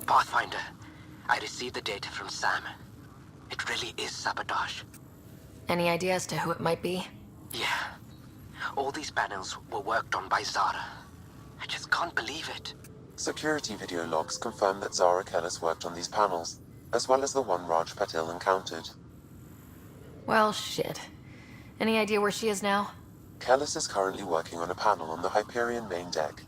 Pathfinder, I received the data from Sam. It really is sabotage. Any idea as to who it might be? Yeah. All these panels were worked on by Zara. I just can't believe it. Security video logs confirm that Zara Kellis worked on these panels, as well as the one Raj Patil encountered. Well, shit. Any idea where she is now? Kellis is currently working on a panel on the Hyperion main deck.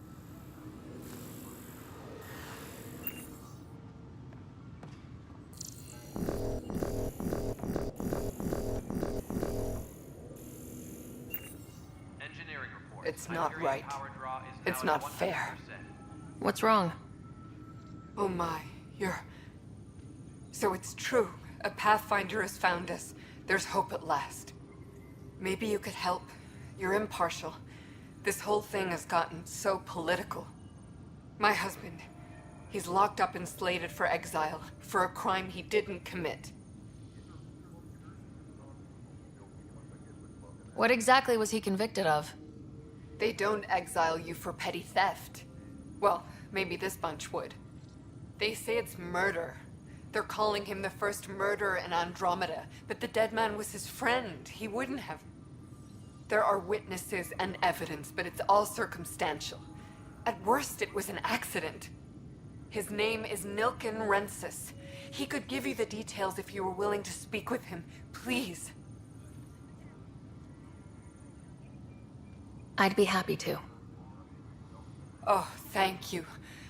It's not right. It's not fair. What's wrong? Oh my, So it's true. A Pathfinder has found us. There's hope at last. Maybe you could help. You're impartial. This whole thing has gotten so political. My husband, he's locked up and slated for exile for a crime he didn't commit. What exactly was he convicted of? They don't exile you for petty theft. Well, maybe this bunch would. They say it's murder. They're calling him the first murderer in Andromeda, but the dead man was his friend. He wouldn't have. There are witnesses and evidence, but it's all circumstantial. At worst, it was an accident. His name is Nilken Rensis. He could give you the details if you were willing to speak with him. Please. I'd be happy to. Oh, thank you.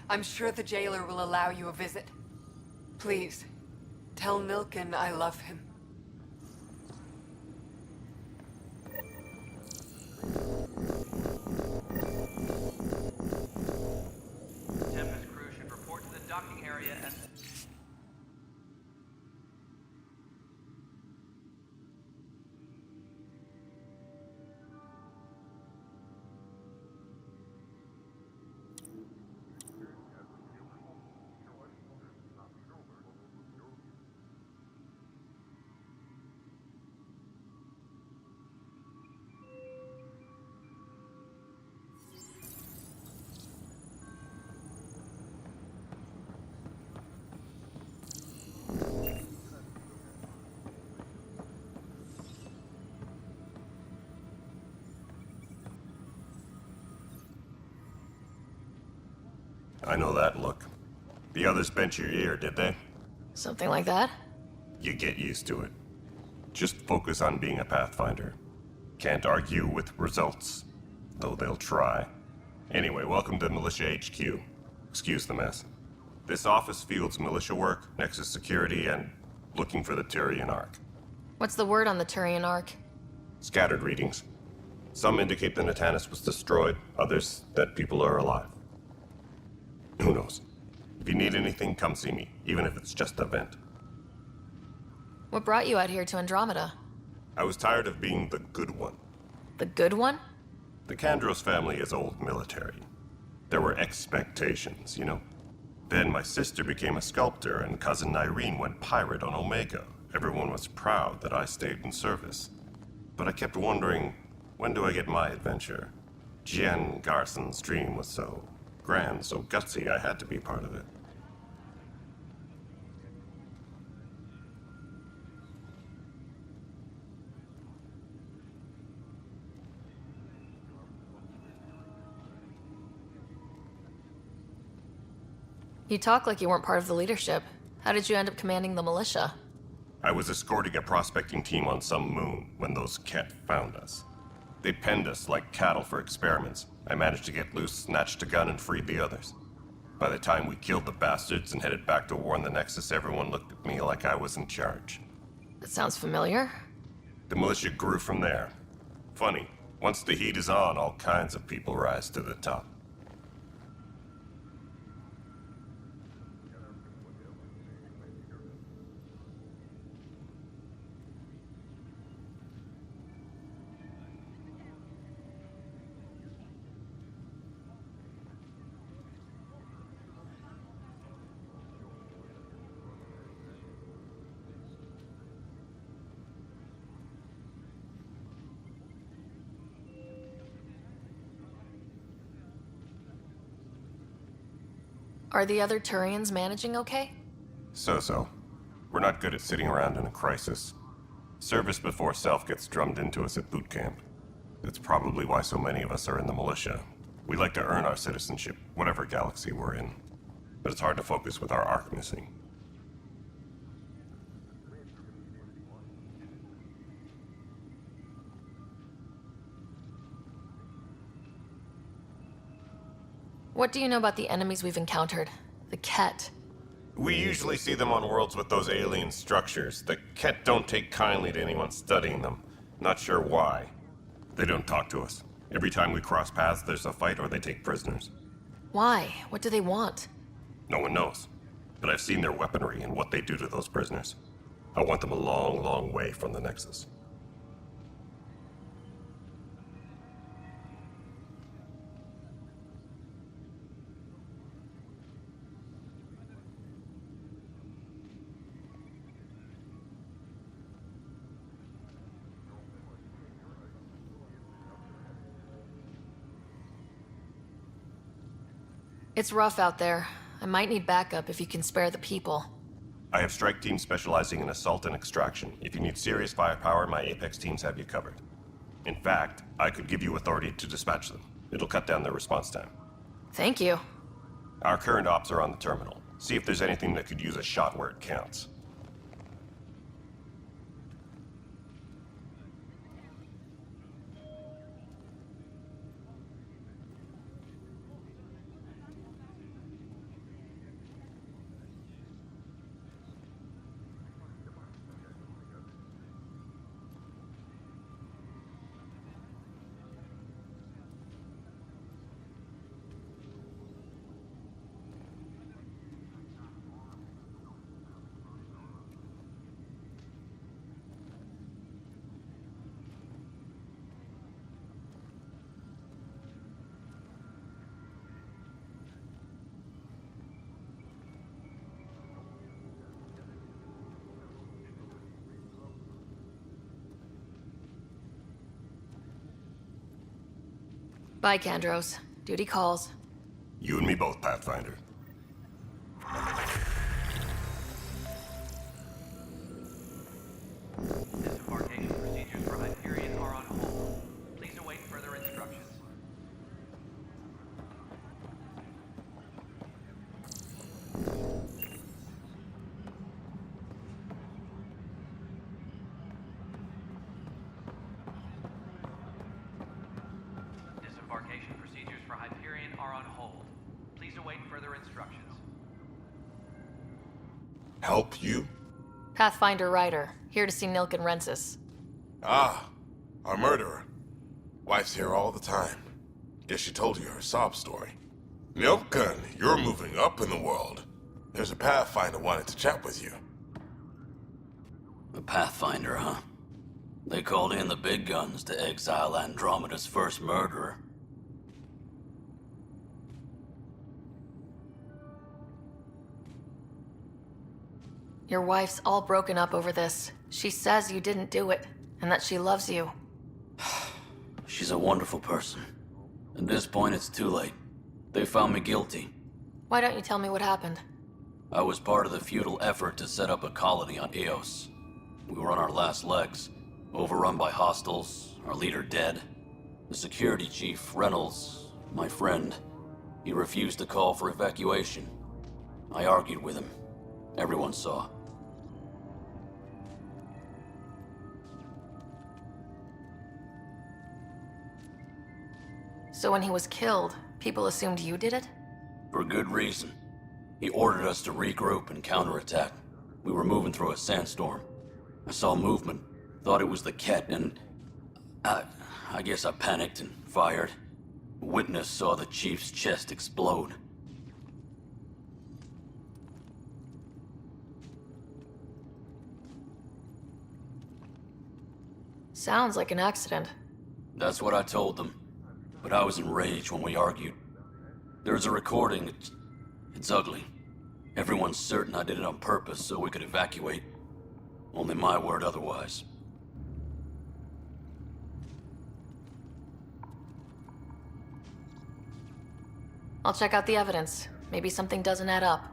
I'm sure the jailer will allow you a visit. Please, tell Nilken I love him. Tempest crew should report to the docking area and... I know that look. The others bent your ear, did they? Something like that? You get used to it. Just focus on being a Pathfinder. Can't argue with results, though they'll try. Anyway, welcome to Militia HQ. Excuse the mess. This office fields militia work, Nexus security, and looking for the Turian Ark. What's the word on the Turian Ark? Scattered readings. Some indicate the Natanus was destroyed, others that people are alive. Who knows? If you need anything, come see me, even if it's just a vent. What brought you out here to Andromeda? I was tired of being the good one. The good one? The Kandros family is old military. There were expectations, you know. Then my sister became a sculptor and cousin Irene went pirate on Omega. Everyone was proud that I stayed in service. But I kept wondering, when do I get my adventure? Jen Garson's dream was so grand, so gutsy, I had to be part of it. You talk like you weren't part of the leadership. How did you end up commanding the militia? I was escorting a prospecting team on some moon when those Ket found us. They penned us like cattle for experiments. I managed to get loose, snatched a gun, and freed the others. By the time we killed the bastards and headed back to warn the Nexus, everyone looked at me like I was in charge. That sounds familiar. The militia grew from there. Funny, once the heat is on, all kinds of people rise to the top. Are the other Turians managing okay? So-so. We're not good at sitting around in a crisis. Service before self gets drummed into us at boot camp. That's probably why so many of us are in the militia. We like to earn our citizenship, whatever galaxy we're in. But it's hard to focus with our arc missing. What do you know about the enemies we've encountered? The Ket. We usually see them on worlds with those alien structures. The Ket don't take kindly to anyone studying them. Not sure why. They don't talk to us. Every time we cross paths, there's a fight or they take prisoners. Why? What do they want? No one knows. But I've seen their weaponry and what they do to those prisoners. I want them a long, long way from the Nexus. It's rough out there. I might need backup if you can spare the people. I have strike teams specializing in assault and extraction. If you need serious firepower, my Apex teams have you covered. In fact, I could give you authority to dispatch them. It'll cut down their response time. Thank you. Our current ops are on the terminal. See if there's anything that could use a shot where it counts. Bye, Kandros. Duty calls. You and me both, Pathfinder. Disembarkation procedures for Hyperion are on hold. Please await further instructions. Disembarkation procedures for Hyperion are on hold. Please await further instructions. Help you? Pathfinder Ryder, here to see Nilk and Rensis. Ah, our murderer. Wife's here all the time. Guess she told you her sob story. Nilkan, you're moving up in the world. There's a Pathfinder wanted to chat with you. The Pathfinder, huh? They called in the big guns to exile Andromeda's first murderer. Your wife's all broken up over this. She says you didn't do it, and that she loves you. She's a wonderful person. At this point, it's too late. They found me guilty. Why don't you tell me what happened? I was part of the futile effort to set up a colony on Eos. We were on our last legs, overrun by hostiles, our leader dead. The security chief, Reynolds, my friend, he refused to call for evacuation. I argued with him. Everyone saw. So when he was killed, people assumed you did it? For good reason. He ordered us to regroup and counterattack. We were moving through a sandstorm. I saw movement, thought it was the Ket, and I guess I panicked and fired. A witness saw the chief's chest explode. Sounds like an accident. That's what I told them. But I was enraged when we argued. There's a recording. It's ugly. Everyone's certain I did it on purpose so we could evacuate. Only my word otherwise. I'll check out the evidence. Maybe something doesn't add up.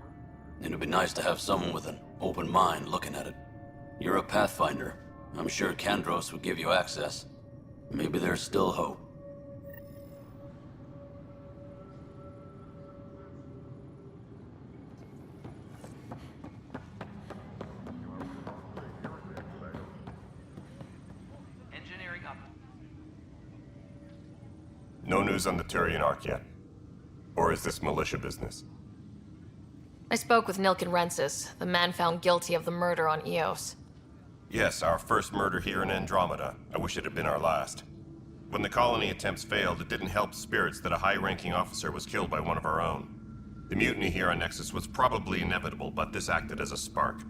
It'd be nice to have someone with an open mind looking at it. You're a Pathfinder. I'm sure Kandros would give you access. Maybe there's still hope. Engineering up. No news on the Turian Ark yet? Or is this militia business? I spoke with Nilken Rensis, the man found guilty of the murder on Eos. Yes, our first murder here in Andromeda. I wish it had been our last. When the colony attempts failed, it didn't help spirits that a high-ranking officer was killed by one of our own. The mutiny here on Nexus was probably inevitable, but this acted as a spark.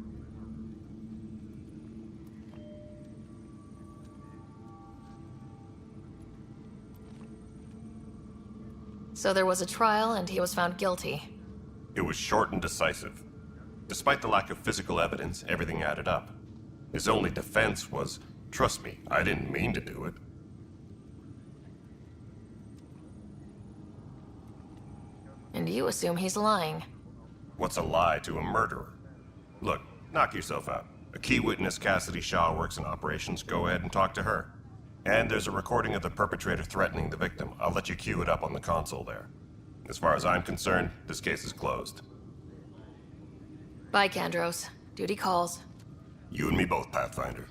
So there was a trial and he was found guilty. It was short and decisive. Despite the lack of physical evidence, everything added up. His only defense was, trust me, I didn't mean to do it. And you assume he's lying. What's a lie to a murderer? Look, knock yourself out. A key witness, Cassidy Shaw, works in operations. Go ahead and talk to her. And there's a recording of the perpetrator threatening the victim. I'll let you cue it up on the console there. As far as I'm concerned, this case is closed. Bye, Kandros. Duty calls. You and me both, Pathfinder.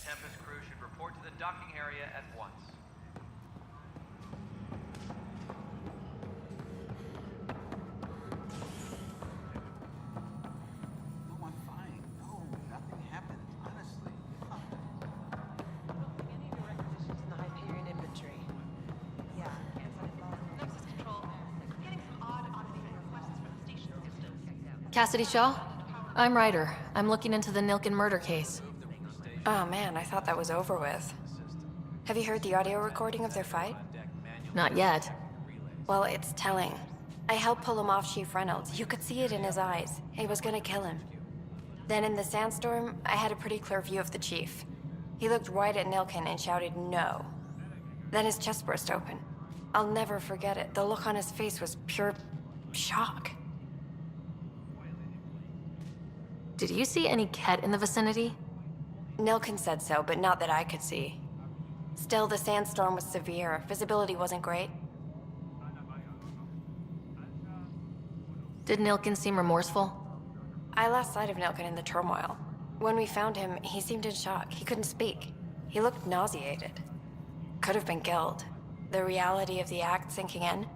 Tempest crew should report to the docking area at once. No, I'm fine. No, nothing happened. Honestly. Any of your requisitions in the Hyperion inventory? Yeah. Nexus control. Getting some odd automated requests from the station systems. Cassidy Shaw? I'm Ryder. I'm looking into the Nilken murder case. Oh man, I thought that was over with. Have you heard the audio recording of their fight? Not yet. Well, it's telling. I helped pull him off Chief Reynolds. You could see it in his eyes. He was gonna kill him. Then in the sandstorm, I had a pretty clear view of the Chief. He looked right at Nilken and shouted no. Then his chest burst open. I'll never forget it. The look on his face was pure shock. Did you see any Ket in the vicinity? Nilken said so, but not that I could see. Still, the sandstorm was severe. Visibility wasn't great. Did Nilken seem remorseful? I lost sight of Nilken in the turmoil. When we found him, he seemed in shock. He couldn't speak. He looked nauseated. Could have been guilt. The reality of the act sinking in.